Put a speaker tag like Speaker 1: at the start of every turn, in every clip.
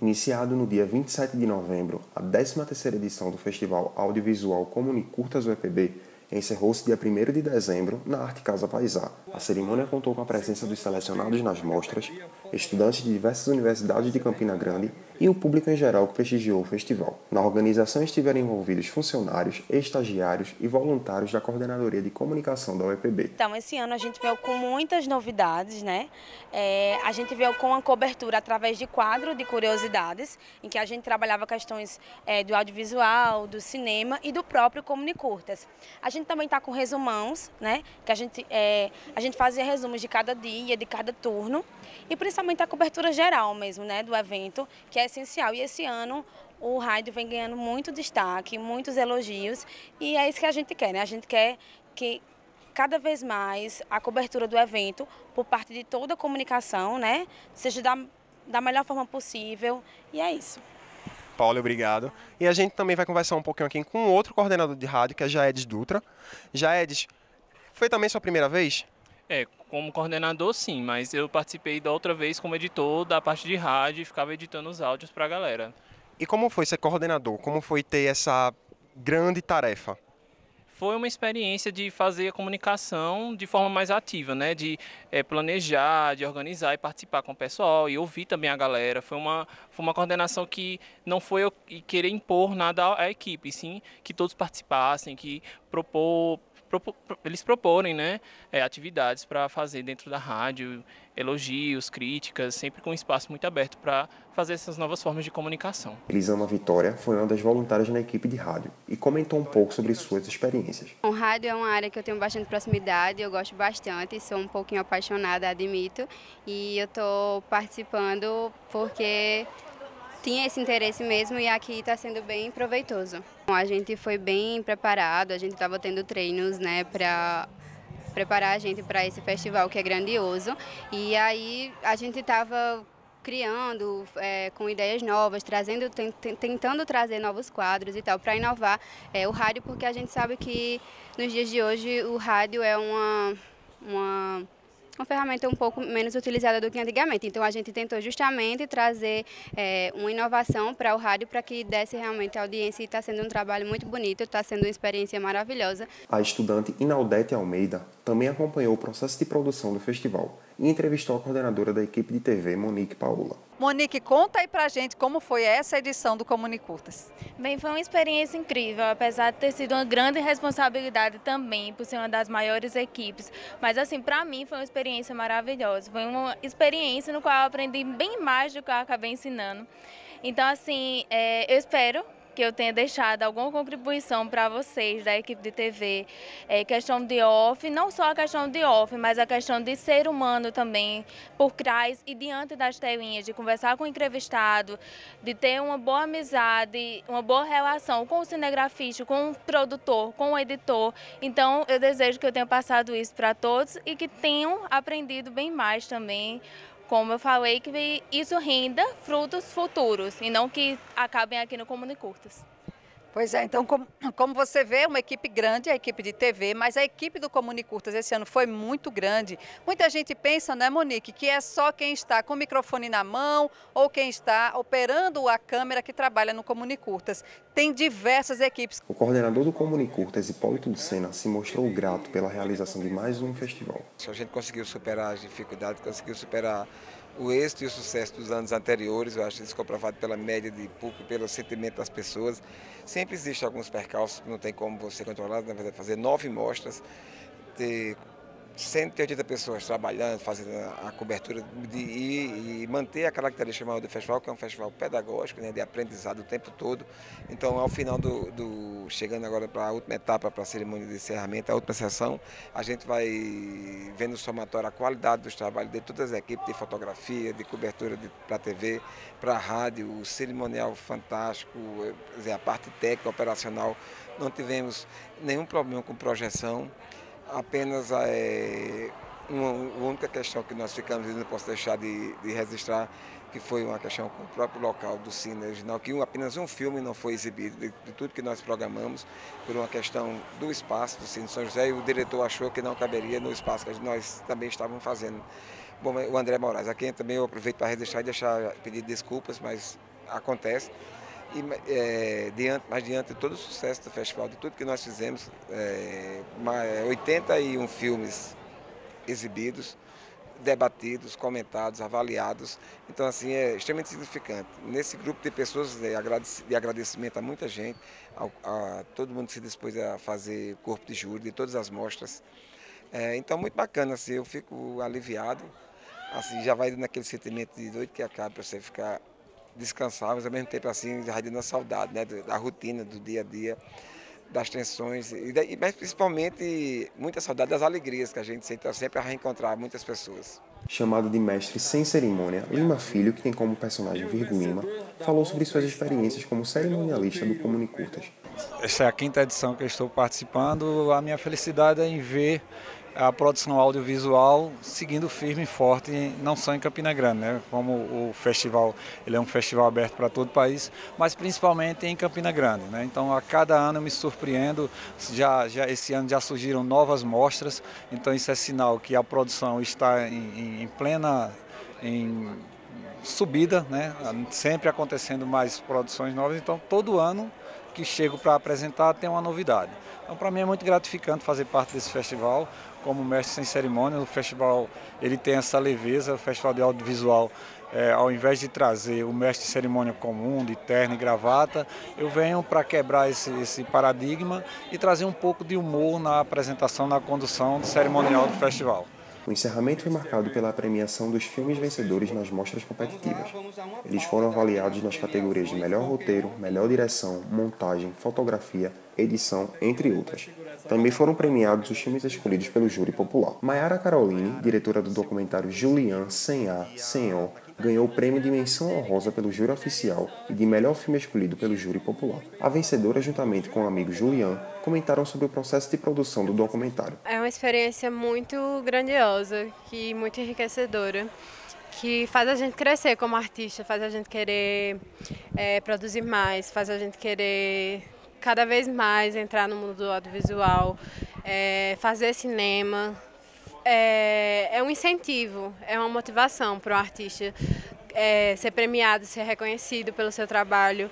Speaker 1: Iniciado no dia 27 de novembro, a 13ª edição do Festival Audiovisual Comunicurtas UEPB encerrou-se dia 1º de dezembro na Arte Casa Paisá. A cerimônia contou com a presença dos selecionados nas mostras, estudantes de diversas universidades de Campina Grande e o público em geral que prestigiou o festival. Na organização estiveram envolvidos funcionários, estagiários e voluntários da Coordenadoria de Comunicação da UEPB.
Speaker 2: Então, esse ano a gente veio com muitas novidades, né? A gente veio com a cobertura através de quadro de curiosidades, em que a gente trabalhava questões do audiovisual, do cinema e do próprio Comunicurtas. A gente também está com resumãos, né? Que a gente fazia resumos de cada dia, de cada turno, e principalmente a cobertura geral mesmo, né? Do evento, que é essencial. E esse ano o rádio vem ganhando muito destaque, muitos elogios, e é isso que a gente quer, né? A gente quer que cada vez mais a cobertura do evento, por parte de toda a comunicação, né, seja da melhor forma possível, e é isso.
Speaker 3: Paulo, obrigado. E a gente também vai conversar um pouquinho aqui com outro coordenador de rádio, que é Jaedes Dutra. Jaedes, foi também sua primeira vez?
Speaker 4: Como coordenador sim, mas eu participei da outra vez como editor da parte de rádio e ficava editando os áudios para a galera.
Speaker 3: E como foi ser coordenador? Como foi ter essa grande tarefa?
Speaker 4: Foi uma experiência de fazer a comunicação de forma mais ativa, né? De planejar, de organizar e participar com o pessoal e ouvir também a galera. Foi uma coordenação que não foi eu querer impor nada à equipe, sim que todos participassem, que eles proporem, né, atividades para fazer dentro da rádio, elogios, críticas, sempre com um espaço muito aberto para fazer essas novas formas de comunicação.
Speaker 1: Elisama Vitória foi uma das voluntárias na equipe de rádio e comentou um pouco sobre suas experiências.
Speaker 5: O rádio é uma área que eu tenho bastante proximidade, eu gosto bastante, sou um pouquinho apaixonada, admito, e eu estou participando porque tinha esse interesse mesmo e aqui está sendo bem proveitoso. A gente foi bem preparado, a gente estava tendo treinos, né, para preparar a gente para esse festival que é grandioso, e aí a gente estava criando com ideias novas, tentando trazer novos quadros e tal para inovar o rádio, porque a gente sabe que nos dias de hoje o rádio é uma ferramenta um pouco menos utilizada do que antigamente. Então a gente tentou justamente trazer uma inovação para o rádio para que desse realmente audiência, e está sendo um trabalho muito bonito, está sendo uma experiência maravilhosa.
Speaker 1: A estudante Inaldete Almeida também acompanhou o processo de produção do festival e entrevistou a coordenadora da equipe de TV, Monique Paola.
Speaker 6: Monique, conta aí pra gente como foi essa edição do Comunicurtas.
Speaker 2: Bem, foi uma experiência incrível, apesar de ter sido uma grande responsabilidade também, por ser uma das maiores equipes. Mas assim, para mim foi uma experiência maravilhosa. Foi uma experiência no qual eu aprendi bem mais do que eu acabei ensinando. Então assim, eu espero que eu tenha deixado alguma contribuição para vocês da equipe de TV, questão de off, não só a questão de off, mas a questão de ser humano também, por trás e diante das telinhas, de conversar com o entrevistado, de ter uma boa amizade, uma boa relação com o cinegrafista, com o produtor, com o editor. Então eu desejo que eu tenha passado isso para todos e que tenham aprendido bem mais também. Como eu falei, que isso renda frutos futuros e não que acabem aqui no Comunicurtas.
Speaker 6: Pois é, então como você vê, uma equipe grande, a equipe de TV, mas a equipe do Comunicurtas esse ano foi muito grande. Muita gente pensa, né, Monique, que é só quem está com o microfone na mão ou quem está operando a câmera que trabalha no Comunicurtas. Tem diversas equipes.
Speaker 1: O coordenador do Comunicurtas, Hipólito Lucena, se mostrou grato pela realização de mais um festival.
Speaker 7: A gente conseguiu superar as dificuldades, conseguiu superar o êxito e o sucesso dos anos anteriores. Eu acho isso comprovado pela média de público, pelo sentimento das pessoas. Sempre existem alguns percalços que não tem como você controlar, na verdade, fazer 9 mostras, ter 180 pessoas trabalhando, fazendo a cobertura e manter a característica maior do festival, que é um festival pedagógico, né, de aprendizado o tempo todo. Então, ao final chegando agora para a última etapa, para a cerimônia de encerramento, a última sessão, a gente vai vendo o somatório, a qualidade dos trabalhos de todas as equipes de fotografia, de cobertura para a TV, para a rádio, o cerimonial fantástico, quer dizer, a parte técnica, operacional. Não tivemos nenhum problema com projeção. Apenas uma única questão que nós ficamos, e não posso deixar de registrar, que foi uma questão com o próprio local do Cine Original, que apenas um filme não foi exibido de tudo que nós programamos, por uma questão do espaço do Cine São José, e o diretor achou que não caberia no espaço que nós também estávamos fazendo. Bom, o André Moraes, a quem também eu aproveito para registrar e pedir desculpas, mas acontece. Mas diante de todo o sucesso do festival, de tudo que nós fizemos, 81 filmes exibidos, debatidos, comentados, avaliados. Então, assim, é extremamente significante. Nesse grupo de pessoas, de agradecimento a muita gente, a todo mundo que se dispôs a fazer corpo de júri de todas as mostras. Então, muito bacana, assim, eu fico aliviado. Assim, já vai naquele sentimento de doido que acaba para você ficar descansar, mas ao mesmo tempo assim, já dando a saudade, né, da rotina, do dia a dia, das tensões, mas principalmente muita saudade das alegrias que a gente sente sempre a reencontrar muitas pessoas.
Speaker 1: Chamado de mestre sem cerimônia, Lima Filho, que tem como personagem Virgo Lima, falou sobre suas experiências como cerimonialista do Comunicurtas.
Speaker 8: Essa é a 5ª edição que eu estou participando. A minha felicidade é em ver a produção audiovisual seguindo firme e forte, não só em Campina Grande, né? Como o festival, ele é um festival aberto para todo o país, mas principalmente em Campina Grande, né? Então, a cada ano eu me surpreendo, esse ano já surgiram novas mostras, então isso é sinal que a produção está em plena subida, né? Sempre acontecendo mais produções novas, então todo ano que chego para apresentar tem uma novidade. Então, para mim é muito gratificante fazer parte desse festival como mestre sem cerimônia. O festival ele tem essa leveza, o festival de audiovisual, ao invés de trazer o mestre de cerimônia comum, de terno e gravata, eu venho para quebrar esse paradigma e trazer um pouco de humor na apresentação, na condução cerimonial do festival.
Speaker 1: O encerramento foi marcado pela premiação dos filmes vencedores nas mostras competitivas. Eles foram avaliados nas categorias de melhor roteiro, melhor direção, montagem, fotografia, edição, entre outras. Também foram premiados os filmes escolhidos pelo júri popular. Mayara Caroline, diretora do documentário Julian, Sem A, Sem O, ganhou o prêmio de menção honrosa pelo júri oficial e de melhor filme escolhido pelo júri popular. A vencedora, juntamente com o amigo Julian, comentaram sobre o processo de produção do documentário.
Speaker 9: É uma experiência muito grandiosa e muito enriquecedora, que faz a gente crescer como artista, faz a gente querer produzir mais, faz a gente querer cada vez mais entrar no mundo do audiovisual, fazer cinema. É um incentivo, é uma motivação para o artista ser premiado, ser reconhecido pelo seu trabalho,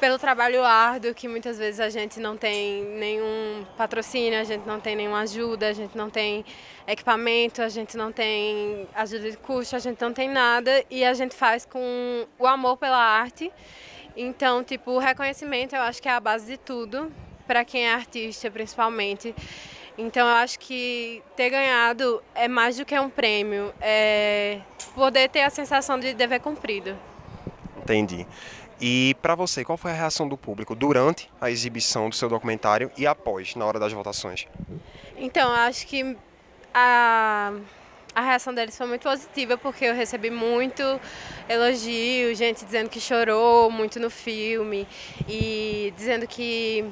Speaker 9: pelo trabalho árduo, que muitas vezes a gente não tem nenhum patrocínio, a gente não tem nenhuma ajuda, a gente não tem equipamento, a gente não tem ajuda de custo, a gente não tem nada, e a gente faz com o amor pela arte. Então, tipo, o reconhecimento eu acho que é a base de tudo, para quem é artista principalmente. Então, eu acho que ter ganhado é mais do que um prêmio, é poder ter a sensação de dever cumprido.
Speaker 3: Entendi. E para você, qual foi a reação do público durante a exibição do seu documentário e após, na hora das votações?
Speaker 9: Então, eu acho que a reação deles foi muito positiva, porque eu recebi muito elogio, gente dizendo que chorou muito no filme e dizendo que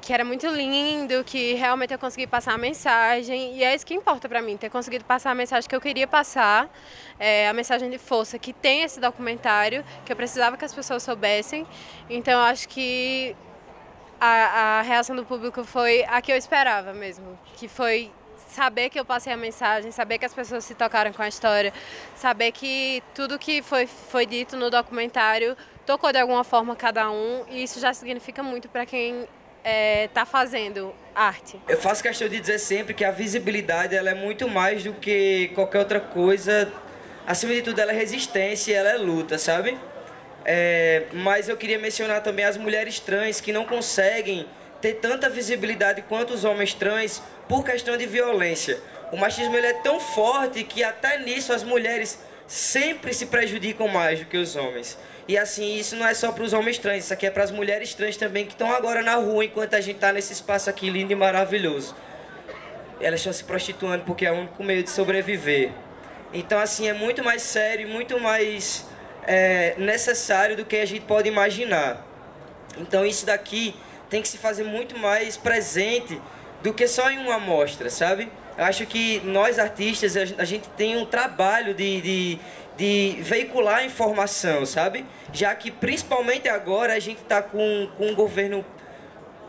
Speaker 9: era muito lindo, que realmente eu consegui passar a mensagem, e é isso que importa para mim, ter conseguido passar a mensagem que eu queria passar, a mensagem de força que tem esse documentário, que eu precisava que as pessoas soubessem. Então eu acho que a reação do público foi a que eu esperava mesmo, que foi saber que eu passei a mensagem, saber que as pessoas se tocaram com a história, saber que tudo que foi dito no documentário tocou de alguma forma cada um, e isso já significa muito para quem está fazendo arte.
Speaker 10: Eu faço questão de dizer sempre que a visibilidade ela é muito mais do que qualquer outra coisa. Acima de tudo, ela é resistência, ela é luta, sabe? Mas eu queria mencionar também as mulheres trans que não conseguem ter tanta visibilidade quanto os homens trans por questão de violência. O machismo ele é tão forte que até nisso as mulheres sempre se prejudicam mais do que os homens. E assim, isso não é só para os homens trans, isso aqui é para as mulheres trans também que estão agora na rua enquanto a gente está nesse espaço aqui lindo e maravilhoso. Elas estão se prostituindo porque é o único meio de sobreviver. Então assim, é muito mais sério, muito mais necessário do que a gente pode imaginar. Então isso daqui tem que se fazer muito mais presente do que só em uma amostra, sabe? Eu acho que nós artistas, a gente tem um trabalho de veicular informação, sabe? Já que principalmente agora a gente está com um governo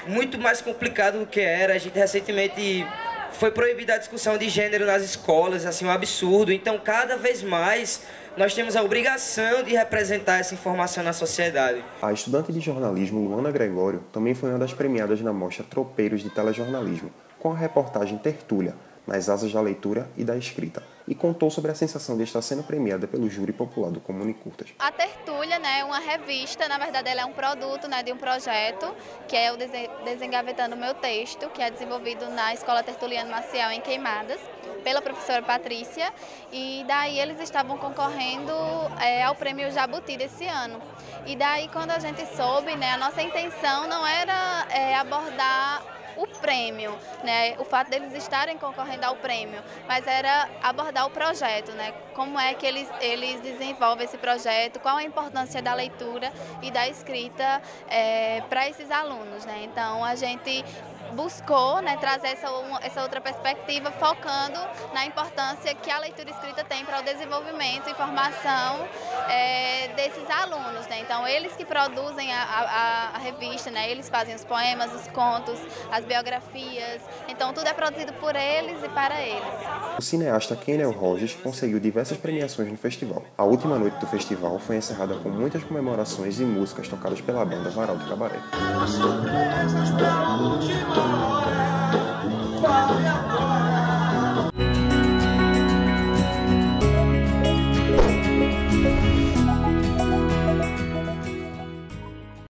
Speaker 10: muito mais complicado do que era. A gente recentemente foi proibida a discussão de gênero nas escolas, assim, um absurdo. Então, cada vez mais, nós temos a obrigação de representar essa informação na sociedade.
Speaker 1: A estudante de jornalismo Luana Gregório também foi uma das premiadas na mostra Tropeiros de Telejornalismo, com a reportagem Tertúlia, nas asas da leitura e da escrita, e contou sobre a sensação de estar sendo premiada pelo Júri Popular do Comunicurtas.
Speaker 11: A Tertúlia, né, é uma revista, na verdade ela é um produto, né, de um projeto, que é o Desengavetando o Meu Texto, que é desenvolvido na Escola Tertuliano Maciel em Queimadas, pela professora Patrícia, e daí eles estavam concorrendo ao prêmio Jabuti desse ano. E daí quando a gente soube, né, a nossa intenção não era abordar o prêmio, né, o fato deles estarem concorrendo ao prêmio, mas era abordar o projeto, né, como é que eles desenvolvem esse projeto, qual a importância da leitura e da escrita para esses alunos, né. Então a gente buscou, né, trazer essa outra perspectiva, focando na importância que a leitura escrita tem para o desenvolvimento e formação desses alunos, né. Então eles que produzem a revista, né, eles fazem os poemas, os contos, as biografias, então tudo é produzido por eles e para eles.
Speaker 1: O cineasta Kennel Rogers conseguiu diversas premiações no festival. A última noite do festival foi encerrada com muitas comemorações e músicas tocadas pela banda Varal do Cabaré.